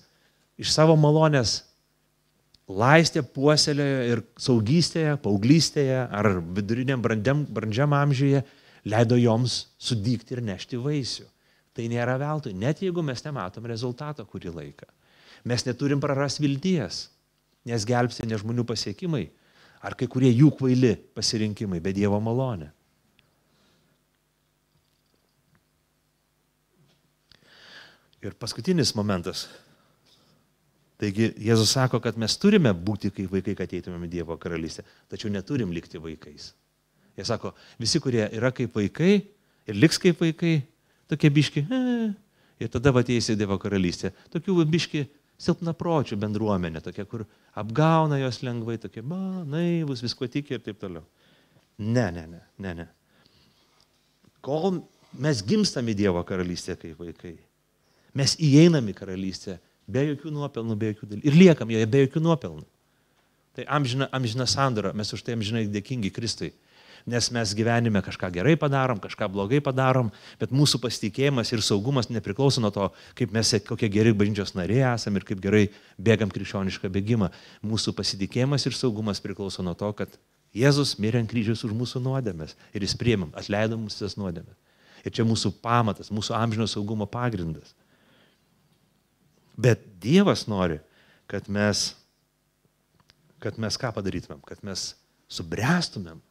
iš savo malonės laistė, puoselėjo ir saugystėje, paauglystėje ar viduriniam brandžiam amžiuje leido joms sudygti ir nešti vaisių. Tai nėra veltui, net jeigu mes nematom rezultato kurį laiką. Mes neturim prarasti vilties, nes gelbsti ne žmonių pasiekimai, ar kai kurie jų kvaili pasirinkimai, bet Dievo malonė. Ir paskutinis momentas. Taigi Jėzus sako, kad mes turime būti kaip vaikai, kad eitumėm į Dievo karalystę, tačiau neturim likti vaikais. Jie sako, visi, kurie yra kaip vaikai ir liks kaip vaikai, tokie biški, ir tada ateis į Dievo karalystę. Tokių biški silpnapročių bendruomenė, tokia, kur apgauna jos lengvai, tokie, naivus, visko tiki ir taip toliau. Ne. Kol mes gimstam į Dievo karalystę kaip vaikai, mes įeinam į karalystę be jokių nuopelnų, be jokių dalykų. Ir liekam joje be jokių nuopelnų. Tai amžina sandora, mes už tai amžinai dėkingi Kristui. Nes mes gyvenime kažką gerai padarom, kažką blogai padarom, bet mūsų pasitikėjimas ir saugumas nepriklauso nuo to, kaip mes kokie geri bažnyčios nariai esame ir kaip gerai bėgam krikščionišką bėgimą. Mūsų pasitikėjimas ir saugumas priklauso nuo to, kad Jėzus mirė ant kryžiaus už mūsų nuodėmes ir jis priėmė, atleido mums tas nuodėmes. Ir čia mūsų pamatas, mūsų amžino saugumo pagrindas. Bet Dievas nori, kad mes ką padarytumėm, kad mes subręstumėm,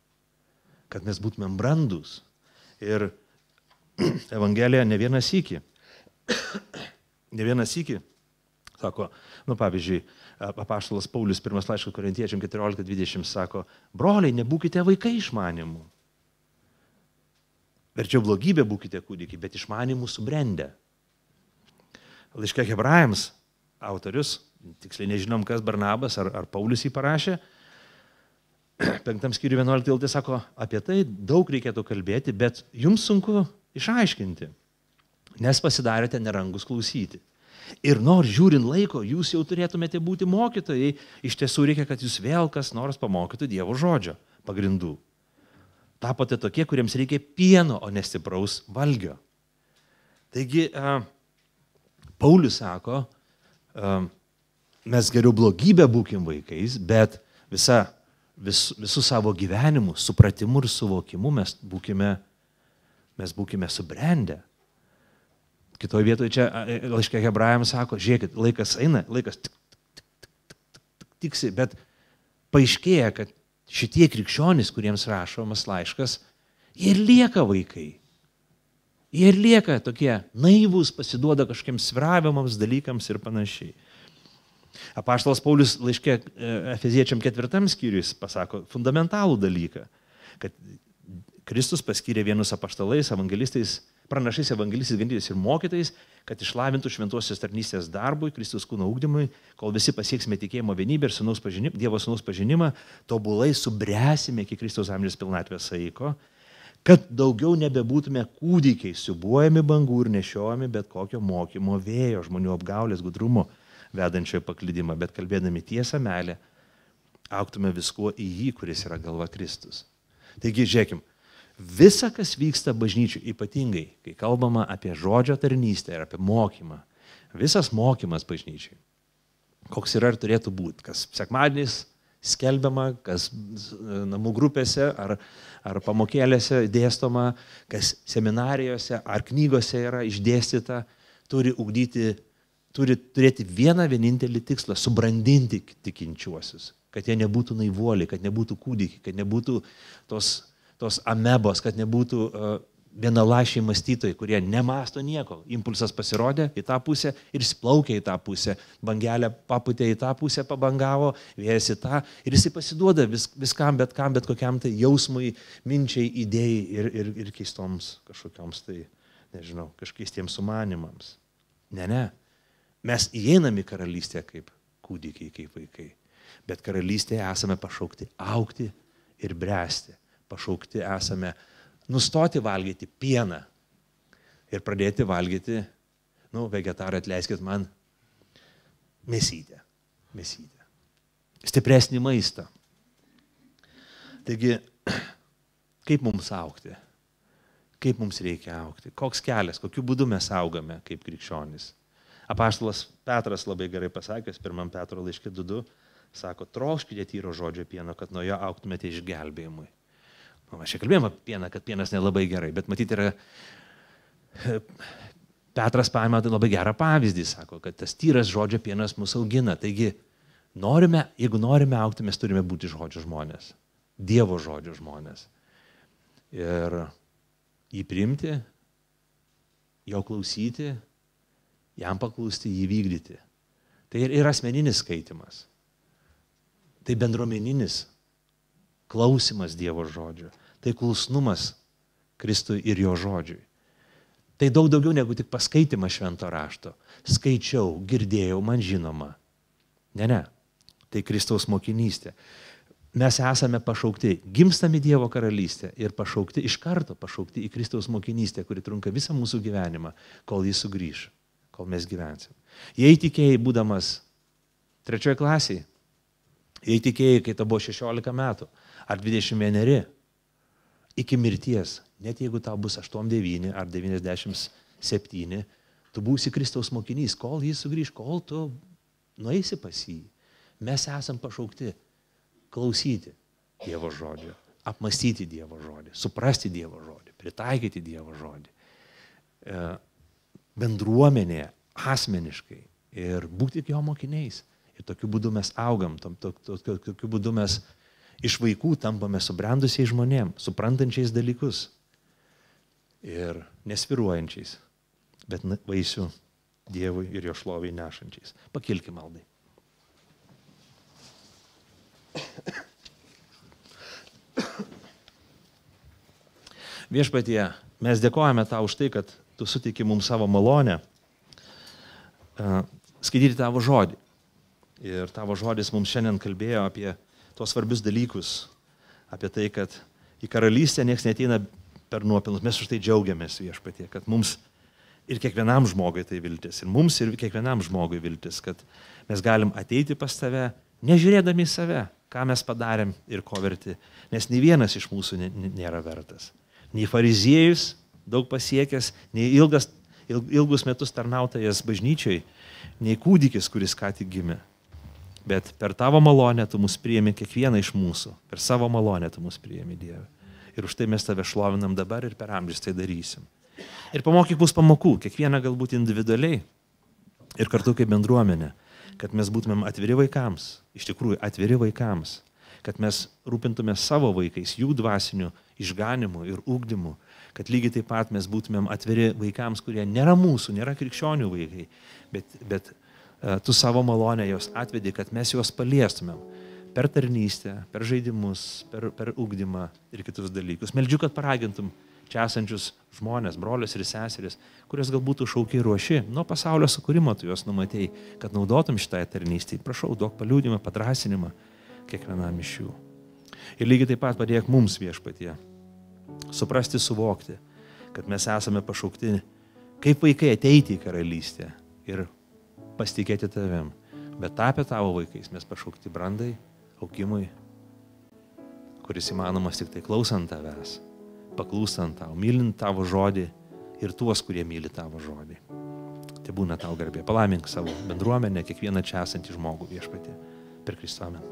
kad mes būtumėm brandus. Ir Evangelija ne vieną sykį, sako, pavyzdžiui, apaštalas Paulius, 1 laiškas Korintiečiams 14:20 sako, broliai, nebūkite vaikai išmanimų. Verčiau blogybė būkite kūdikiai, bet išmanimų subrendę. Laiške Hebrajams autorius, tiksliai nežinom, kas Barnabas ar Paulius jį parašė, 5 skyriui 11 eilutė sako, apie tai daug reikėtų kalbėti, bet jums sunku išaiškinti, nes pasidarėte nerangus klausyti. Ir nors žiūrint laiko, jūs jau turėtumėte būti mokytojai, iš tiesų reikia, kad jūs vėl kas nors pamokytų Dievo žodžio pagrindų. Tapote tokie, kuriems reikia pieno, o ne stipraus valgio. Taigi, Paulius sako, mes geriau blogybę būkim vaikais, bet visų savo gyvenimų, supratimu ir suvokimu mes būkime subrendę. Kitoje vietoje čia laiške Hebrajams sako, žiūrėkit, laikas eina, laikas tiksi, bet paaiškėja, kad šitie krikščionys, kuriems rašomas laiškas, jie ir lieka vaikai. Jie ir lieka tokie naivūs, pasiduoda kažkiems svyravimams, dalykams ir panašiai. Apaštalas Paulius laiške Efeziečiam 4 skyriui pasako fundamentalų dalyką, kad Kristus paskyrė vienus apaštalais, evangelistais, pranašais, evangelistais, ganytojais ir mokytais, kad išlavintų šventosios tarnystės darbui, Kristus kūno ugdymui, kol visi pasieksime tikėjimo vienybę ir Dievo sūnaus pažinimą, tobulai subręsime iki Kristaus amžiaus pilnatvės saiko, kad daugiau nebebūtume kūdikiai, siūbuojami bangų ir nešiojami bet kokio mokymo vėjo, žmonių apgaulės, gudrumo vedančiojo paklydimą, bet kalbėdami tiesą meilę, augtume viskuo į jį, kuris yra galva Kristus. Taigi, žiūrėkim, visa, kas vyksta bažnyčiai, ypatingai, kai kalbama apie žodžio tarnystę ir apie mokymą, visas mokymas bažnyčiai, koks yra ir turėtų būti, kas sekmadienis skelbiama, kas namų grupėse ar pamokėlėse dėstoma, kas seminarijose ar knygose yra išdėstyta, turi turėti vieną vienintelį tikslą - subrandinti tikinčiuosius, kad jie nebūtų naivuoliai, kad nebūtų kūdikiai, kad nebūtų tos amebos, kad nebūtų vienaląsčiai mąstytojai, kurie nemasto nieko. Impulsas pasirodė į tą pusę ir splaukė į tą pusę. Bangelė paputė į tą pusę, pabangavo, vėjas į tą ir jisai pasiduoda viskam, bet kokiam tai jausmui, minčiai, idėjai ir keistoms kažkokioms tai, nežinau, kažkeistiems sumanimams. Ne. Mes įeiname į karalystę kaip kūdikiai, kaip vaikai. Bet karalystėje esame pašaukti augti ir bręsti. Pašaukti esame nustoti valgyti pieną ir pradėti valgyti, vegetarai, atleiskit man, mėsytę. Stipresnį maistą. Taigi, kaip mums augti? Kaip mums reikia augti? Koks kelias, kokiu būdu mes augame kaip krikščionys? Apaštalas Petras labai gerai pasakęs, 1 Petro laiške 2, sako, trokškite tyro žodžio pieno, kad nuo jo augtumėte išgelbėjimui. Aš čia kalbėjom apie pieną, kad pienas nelabai gerai, bet matyti yra, Petras paėmė labai gerą pavyzdį, sako, kad tas tyras žodžio pienas mus augina. Taigi, jeigu norime augti, mes turime būti žodžio žmonės, Dievo žodžio žmonės. Ir jį priimti, jo klausyti, jam paklausti, jį vykdyti. Tai ir asmeninis skaitimas. Tai bendruomeninis klausimas Dievo žodžio. Tai klusnumas Kristui ir jo žodžiui. Tai daug daugiau negu tik paskaitimas švento rašto. Skaičiau, girdėjau, man žinoma. Ne. Tai Kristaus mokinystė. Mes esame pašaukti, gimstami Dievo karalystę ir pašaukti iš karto, pašaukti į Kristaus mokinystę, kuri trunka visą mūsų gyvenimą, kol jis sugrįš, kol mes gyvensim. Jei tikėjai, būdamas 3 klasėje, jei tikėjai, kai tau buvo 16 metų, ar 21, iki mirties, net jeigu tau bus 89 ar 97, tu būsi Kristaus mokinys, kol jis sugrįš, kol tu nueisi pas jį. Mes esam pašaukti klausyti Dievo žodžio, apmastyti Dievo žodį, suprasti Dievo žodį, pritaikyti Dievo žodį. Bendruomenėje, asmeniškai ir būti jo mokiniais. Ir tokiu būdu mes augam, tokiu būdu mes iš vaikų tampame subrendusiais žmonėm, suprantančiais dalykus ir nesviruojančiais, bet vaisių Dievui ir jo šloviai nešančiais. Pakilkim maldai. Viešpatie, mes dėkojame tau už tai, kad tu suteiki mums savo malonę skaityti tavo žodį. Ir tavo žodis mums šiandien kalbėjo apie tuos svarbius dalykus, apie tai, kad į karalystę niekas neateina per nuopelnus. Mes už tai džiaugiamės, Viešpatie, kad mums ir kiekvienam žmogui tai viltis, ir mums ir kiekvienam žmogui viltis, kad mes galim ateiti pas tave, nežiūrėdami į save, ką mes padarėm ir ko verti, nes nei vienas iš mūsų nėra vertas. Nei fariziejus daug pasiekęs, nei ilgus metus tarnautojas bažnyčiai, nei kūdikis, kuris ką tik gimė. Bet per tavo malonę tu mus priėmė kiekvieną iš mūsų. Per savo malonę tu mus priėmė, Dieve. Ir už tai mes tave šlovinam dabar ir per amžius tai darysim. Ir pamokyk mus pamokų, kiekvieną galbūt individualiai ir kartu kaip bendruomenė, kad mes būtumėm atviri vaikams, iš tikrųjų atviri vaikams, kad mes rūpintume savo vaikais, jų dvasiniu išganimu ir ugdymu, kad lygiai taip pat mes būtumėm atviri vaikams, kurie nėra mūsų, nėra krikščionių vaikai, bet tu savo malonę jos atvedi, kad mes juos paliestumėm per tarnystę, per žaidimus, per ugdymą ir kitus dalykus. Meldžiu, kad paragintum čia esančius žmonės, brolius ir seseris, kurios galbūt šaukiai ruoši, nuo pasaulio sukūrimo tu juos numatėjai, kad naudotum šitai tarnystėj. Prašau, duok paliūdimą, padrąsinimą kiekvienam iš jų. Ir lygiai taip pat padėk mums, Viešpatie, suprasti, suvokti, kad mes esame pašaukti kaip vaikai ateiti į karalystę ir pasitikėti tavim. Bet tapę tavo vaikais mes pašaukti brandai, augimui, kuris įmanomas tik tai klausant tavęs, paklūstant tau, mylint tavo žodį ir tuos, kurie myli tavo žodį. Tai būna tau garbė. Palaimink savo bendruomenę, kiekvieną čia esantį žmogų, Viešpatie, per Kristų. Amen.